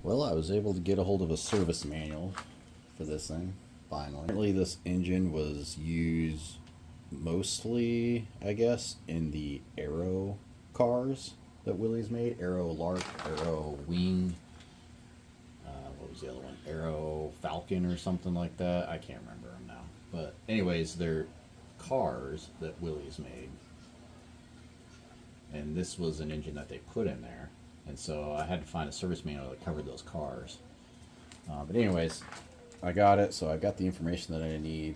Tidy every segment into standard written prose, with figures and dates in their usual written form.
Well, I was able to get a hold of a service manual for this thing, finally. Apparently this engine was used mostly, I guess, in the Aero cars that Willys made. Aero Lark, Aero Wing, what was the other one? Aero Falcon or something like that. I can't remember them now. But anyways, they're cars that Willys made. And this was an engine that they put in there. And so I had to find a service manual that covered those cars. But anyways, I got it, so I got the information that I need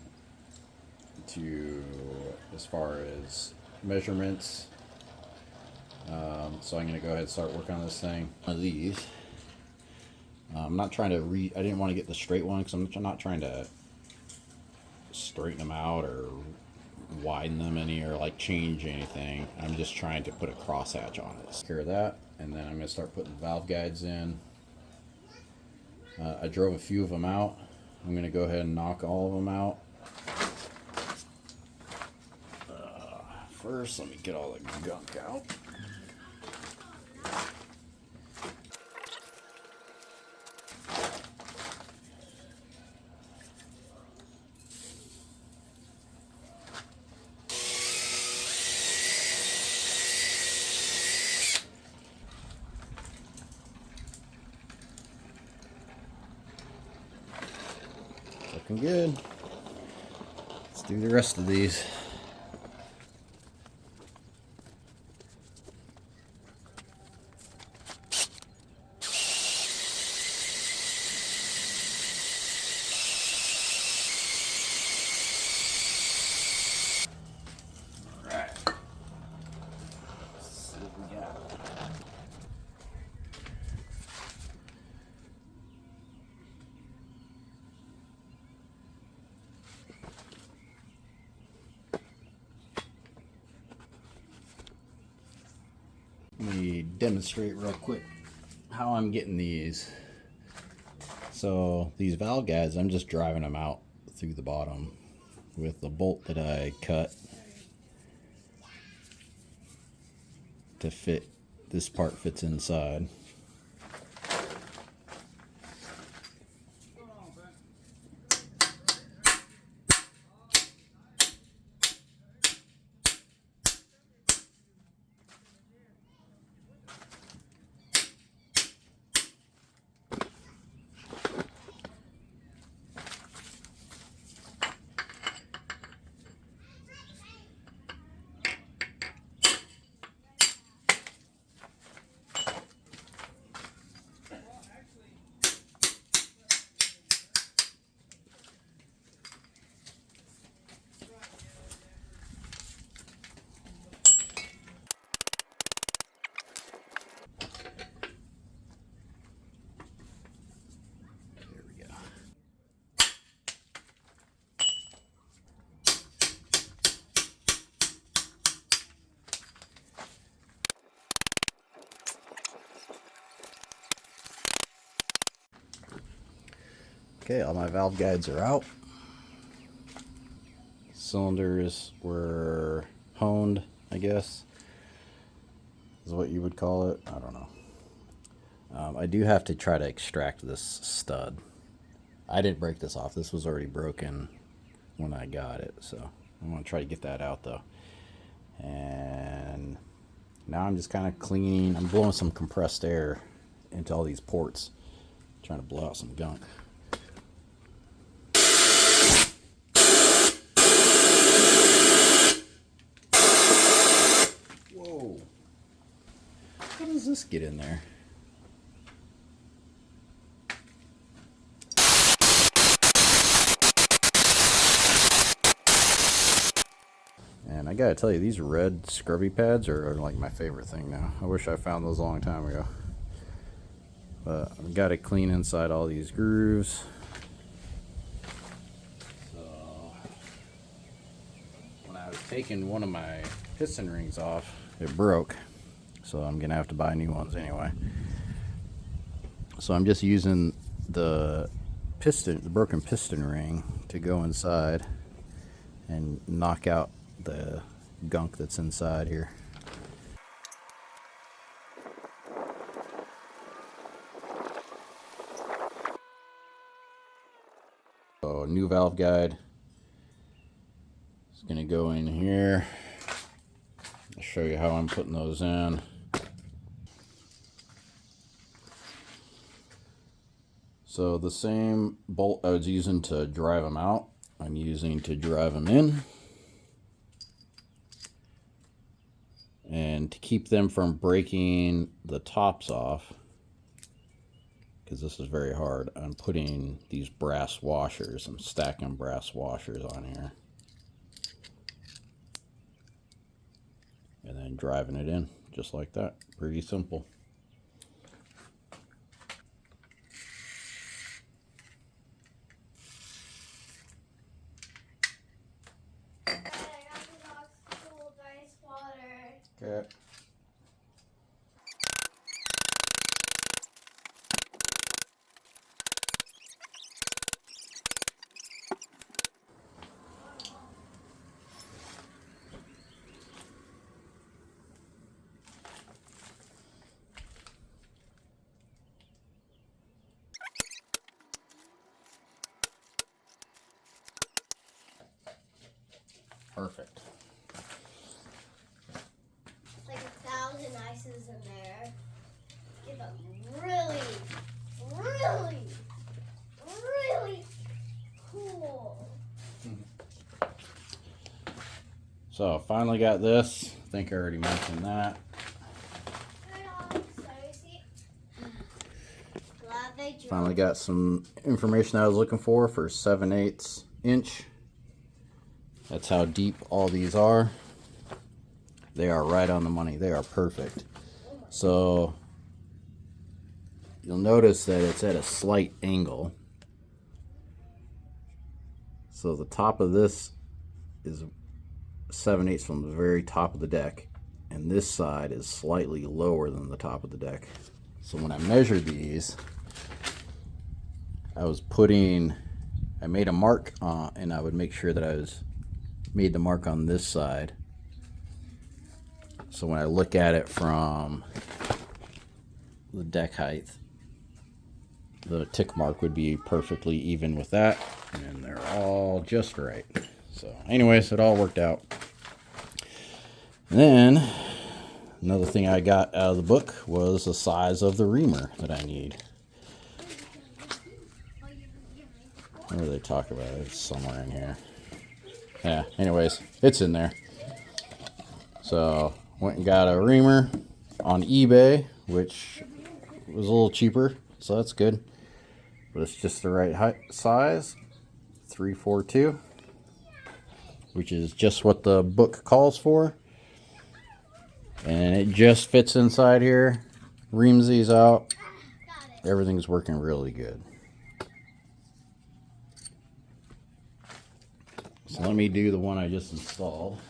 to, as far as measurements. So I'm going to go ahead and start working on this thing. One of these. I'm not trying to I didn't want to get the straight one because I'm not trying to straighten them out or widen them any or like change anything. I'm just trying to put a crosshatch on it. Take care of that, and then I'm going to start putting valve guides in. I drove a few of them out. I'm going to go ahead and knock all of them out. First, let me get all the gunk out. Looking good. Let's do the rest of these. Alright. Let's see what we got. Let me demonstrate real quick how I'm getting these. So these valve guides, I'm just driving them out through the bottom with the bolt that I cut to fit. This part fits inside. Okay, all my valve guides are out. Cylinders were honed, I guess, is what you would call it. I don't know. I do have to try to extract this stud. I didn't break this off. This was already broken when I got it, so I'm going to try to get that out though. And now I'm just kind of cleaning. I'm blowing some compressed air into all these ports, trying to blow out some gunk. Whoa. How does this get in there? And I gotta tell you, these red scrubby pads are like my favorite thing now. I wish I found those a long time ago. But I've got to clean inside all these grooves. So when I was taking one of my piston rings off, it broke. So I'm gonna have to buy new ones anyway. So I'm just using the broken piston ring to go inside and knock out the gunk that's inside here. So new valve guide is going to go in here. I'll show you how I'm putting those in. So the same bolt I was using to drive them out, I'm using to drive them in. And to keep them from breaking the tops off, because this is very hard, I'm putting these brass washers. I'm stacking brass washers on here. And then driving it in, just like that. Pretty simple. Okay. Perfect. Like 1,000 ices in there. Get them really, really, really cool. So finally got this. I think I already mentioned that. Finally got some information I was looking for 7/8 inch. That's how deep all these are. They are right on the money. They are perfect. So you'll notice that it's at a slight angle. So the top of this is 7/8 from the very top of the deck, and this side is slightly lower than the top of the deck. So when I measured these, I made a mark and I would make sure that I made the mark on this side. So when I look at it from the deck height, the tick mark would be perfectly even with that, and they're all just right. So anyways, it all worked out. And then another thing I got out of the book was the size of the reamer that I need. What do they talk about? It's somewhere in here. Yeah, anyways, it's in there. So went and got a reamer on eBay, which was a little cheaper, so that's good. But it's just the right height size, 342, which is just what the book calls for. And it just fits inside here. Reams these out. Everything's working really good. So let me do the one I just installed.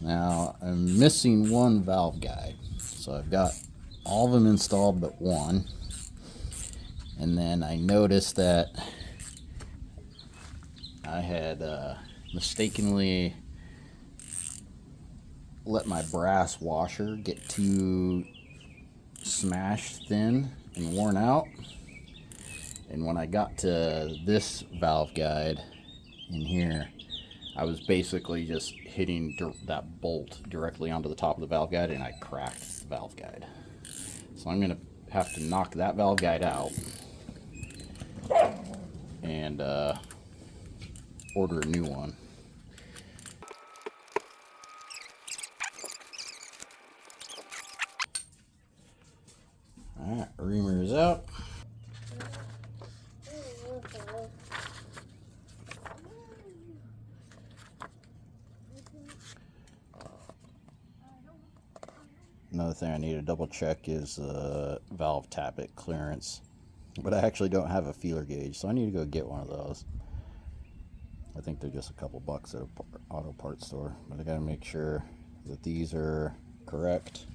Now I'm missing one valve guide. So I've got all of them installed but one. And then I noticed that I had mistakenly let my brass washer get too smashed thin and worn out. And when I got to this valve guide in here, I was basically just hitting that bolt directly onto the top of the valve guide, and I cracked the valve guide. So I'm going to have to knock that valve guide out and order a new one. Alright, reamer is out. Another thing I need to double check is valve tappet clearance. But I actually don't have a feeler gauge, so I need to go get one of those. I think they're just a couple bucks at an auto parts store. But I gotta make sure that these are correct.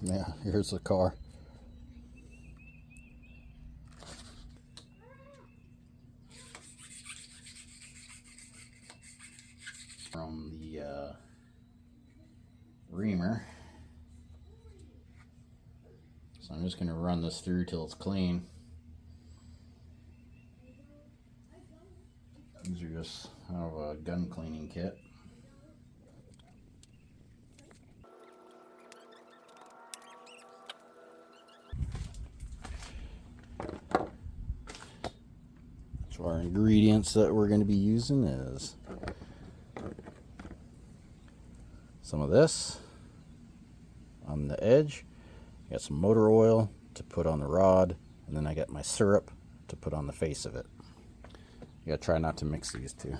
Yeah, here's the car. From the reamer. So I'm just going to run this through till it's clean. These are just out of a gun cleaning kit. So our ingredients that we're going to be using is some of this on the edge. I got some motor oil to put on the rod, and then I got my syrup to put on the face of it. You gotta try not to mix these two.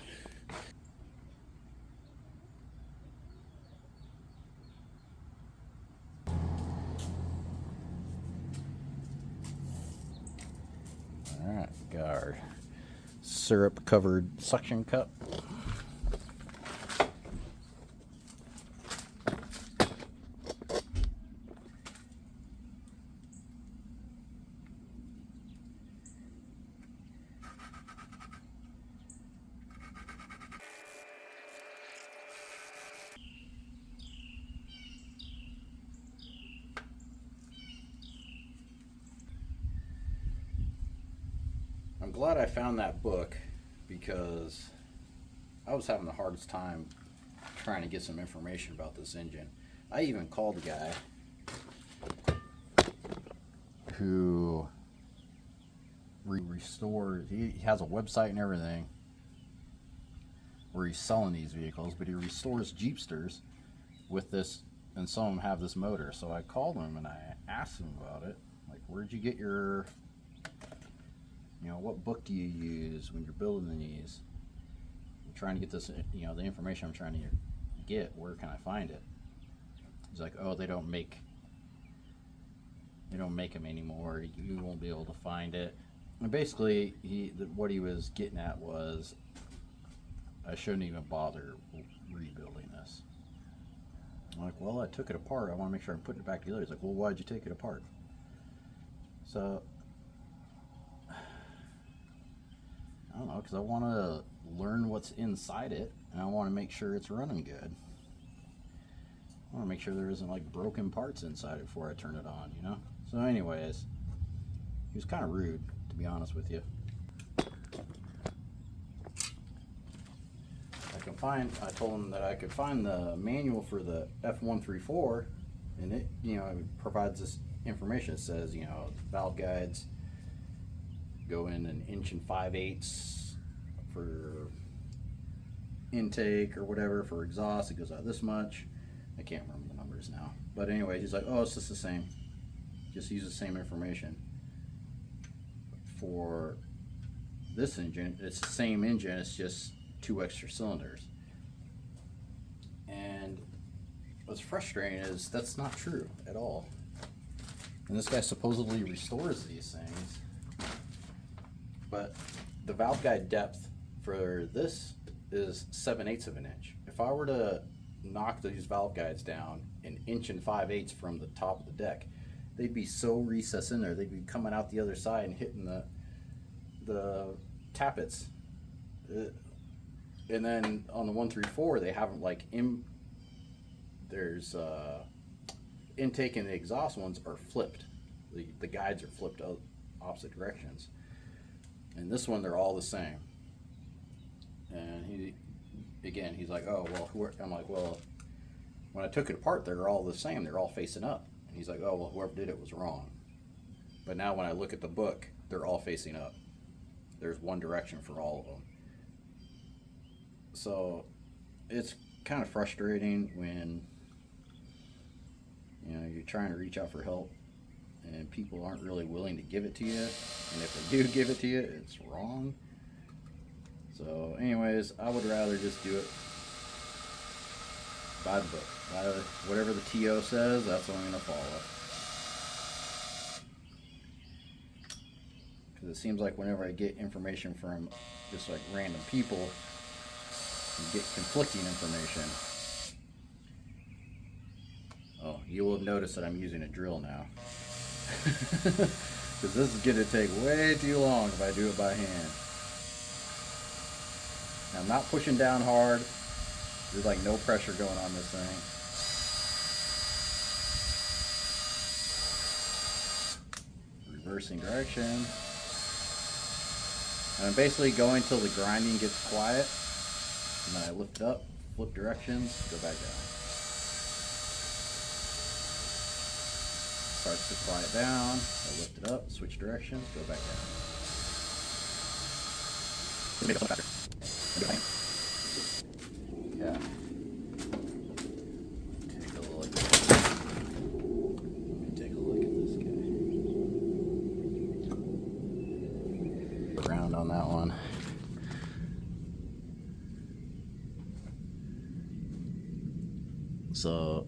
Alright, got our syrup covered suction cup. I'm glad I found that book because I was having the hardest time trying to get some information about this engine. I even called the guy who restores, he has a website and everything where he's selling these vehicles, but he restores Jeepsters with this, and some of them have this motor. So I called him and I asked him about it. Like, where'd you get your, what book do you use when you're building these? I'm trying to get this, the information I'm trying to get, where can I find it? He's like, oh, they don't make them anymore. You won't be able to find it. And basically, what he was getting at was, I shouldn't even bother rebuilding this. I'm like, well, I took it apart. I want to make sure I'm putting it back together. He's like, well, why'd you take it apart? So, I don't know, because I want to learn what's inside it, and I want to make sure it's running good. I want to make sure there isn't like broken parts inside it before I turn it on, So anyways, he was kind of rude, to be honest with you. I told him that I could find the manual for the F134, and it, it provides this information. It says, valve guides go in 1 5/8 inches for intake or whatever. For exhaust, it goes out this much. I can't remember the numbers now. But anyway, he's like, oh, it's just the same. Just use the same information. For this engine, it's the same engine, it's just 2 extra cylinders. And what's frustrating is that's not true at all. And this guy supposedly restores these things, but the valve guide depth for this is 7/8 of an inch. If I were to knock these valve guides down 1 5/8 inches from the top of the deck, they'd be so recessed in there, they'd be coming out the other side and hitting the tappets. And then on the 134, they have them like there's intake and the exhaust ones are flipped. The guides are flipped opposite directions. And this one, they're all the same. And he's like, oh, well, I'm like, well, when I took it apart, they're all the same. They're all facing up. And he's like, oh, well, whoever did it was wrong. But now when I look at the book, they're all facing up. There's one direction for all of them. So it's kind of frustrating when you're trying to reach out for help and people aren't really willing to give it to you, and if they do give it to you, it's wrong. So anyways, I would rather just do it by the book. Whatever the TO says, that's what I'm going to follow. Because it seems like whenever I get information from just like random people, you get conflicting information. Oh, you will have noticed that I'm using a drill now. Because this is going to take way too long if I do it by hand. Now, I'm not pushing down hard. There's like no pressure going on this thing. Reversing direction. And I'm basically going till the grinding gets quiet. And then I lift it up, flip directions, go back down. Starts to quiet down, I lift it up, switch directions, go back down. Make it a little faster. Yeah. Take a look. Let me take a look at this guy. Around on that one. So,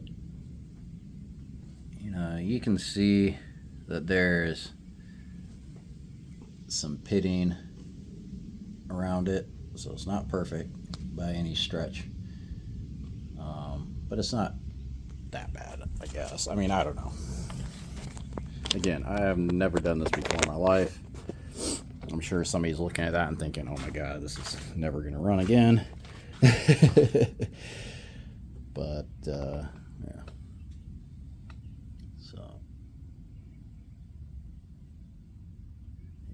you know, you can see that there's some pitting around it, so it's not perfect by any stretch, but it's not that bad, I guess. I mean, I don't know. Again, I have never done this before in my life. I'm sure somebody's looking at that and thinking, oh my god, this is never gonna run again. But yeah, so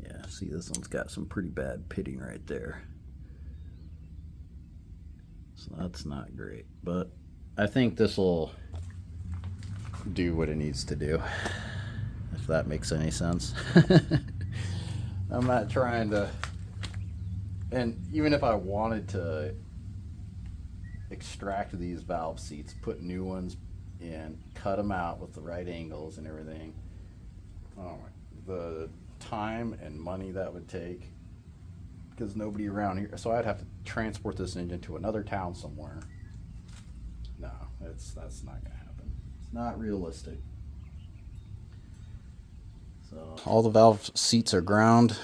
yeah, see, this one's got some pretty bad pitting right there, so that's not great, but I think this will do what it needs to do, if that makes any sense. I'm not trying to, and even if I wanted to extract these valve seats, put new ones in, cut them out with the right angles and everything, oh my, the time and money that would take, because nobody around here, so I'd have to transport this engine to another town somewhere. No, that's not gonna happen. It's not realistic. So all the valve seats are ground,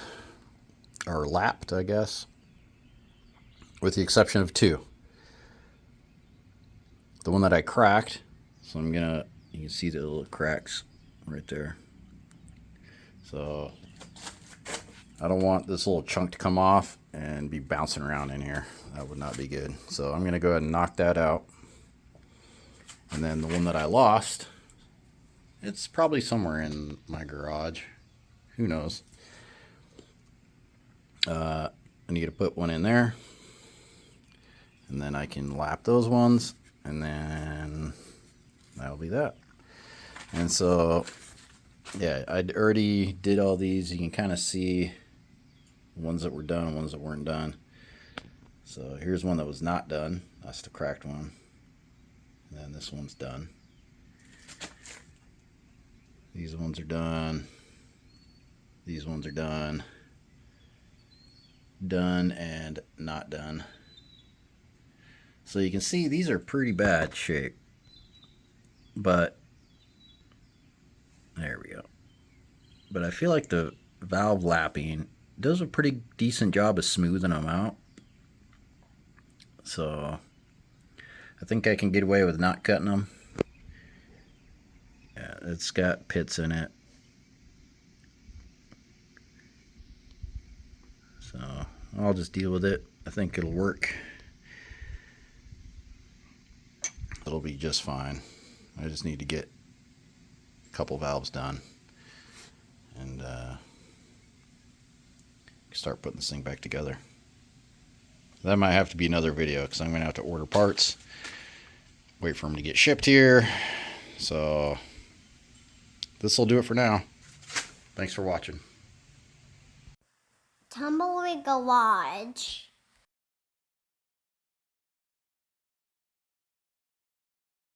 or lapped, I guess, with the exception of two. The one that I cracked, so you can see the little cracks right there. So I don't want this little chunk to come off and be bouncing around in here. That would not be good. So I'm gonna go ahead and knock that out. And then the one that I lost, it's probably somewhere in my garage. Who knows? I need to put one in there. And then I can lap those ones. And then that'll be that. And so, yeah, I already did all these. You can kind of see ones that were done, ones that weren't done. So here's one that was not done. That's the cracked one. And then this one's done. These ones are done. These ones are done. Done and not done. So you can see these are pretty bad shape, but there we go. But I feel like the valve lapping does a pretty decent job of smoothing them out. So I think I can get away with not cutting them. Yeah, it's got pits in it. So I'll just deal with it. I think it'll work. It'll be just fine. I just need to get a couple valves done and start putting this thing back together. That might have to be another video because I'm going to have to order parts, wait for them to get shipped here. So this will do it for now. Thanks for watching. Tumbleweed Garage.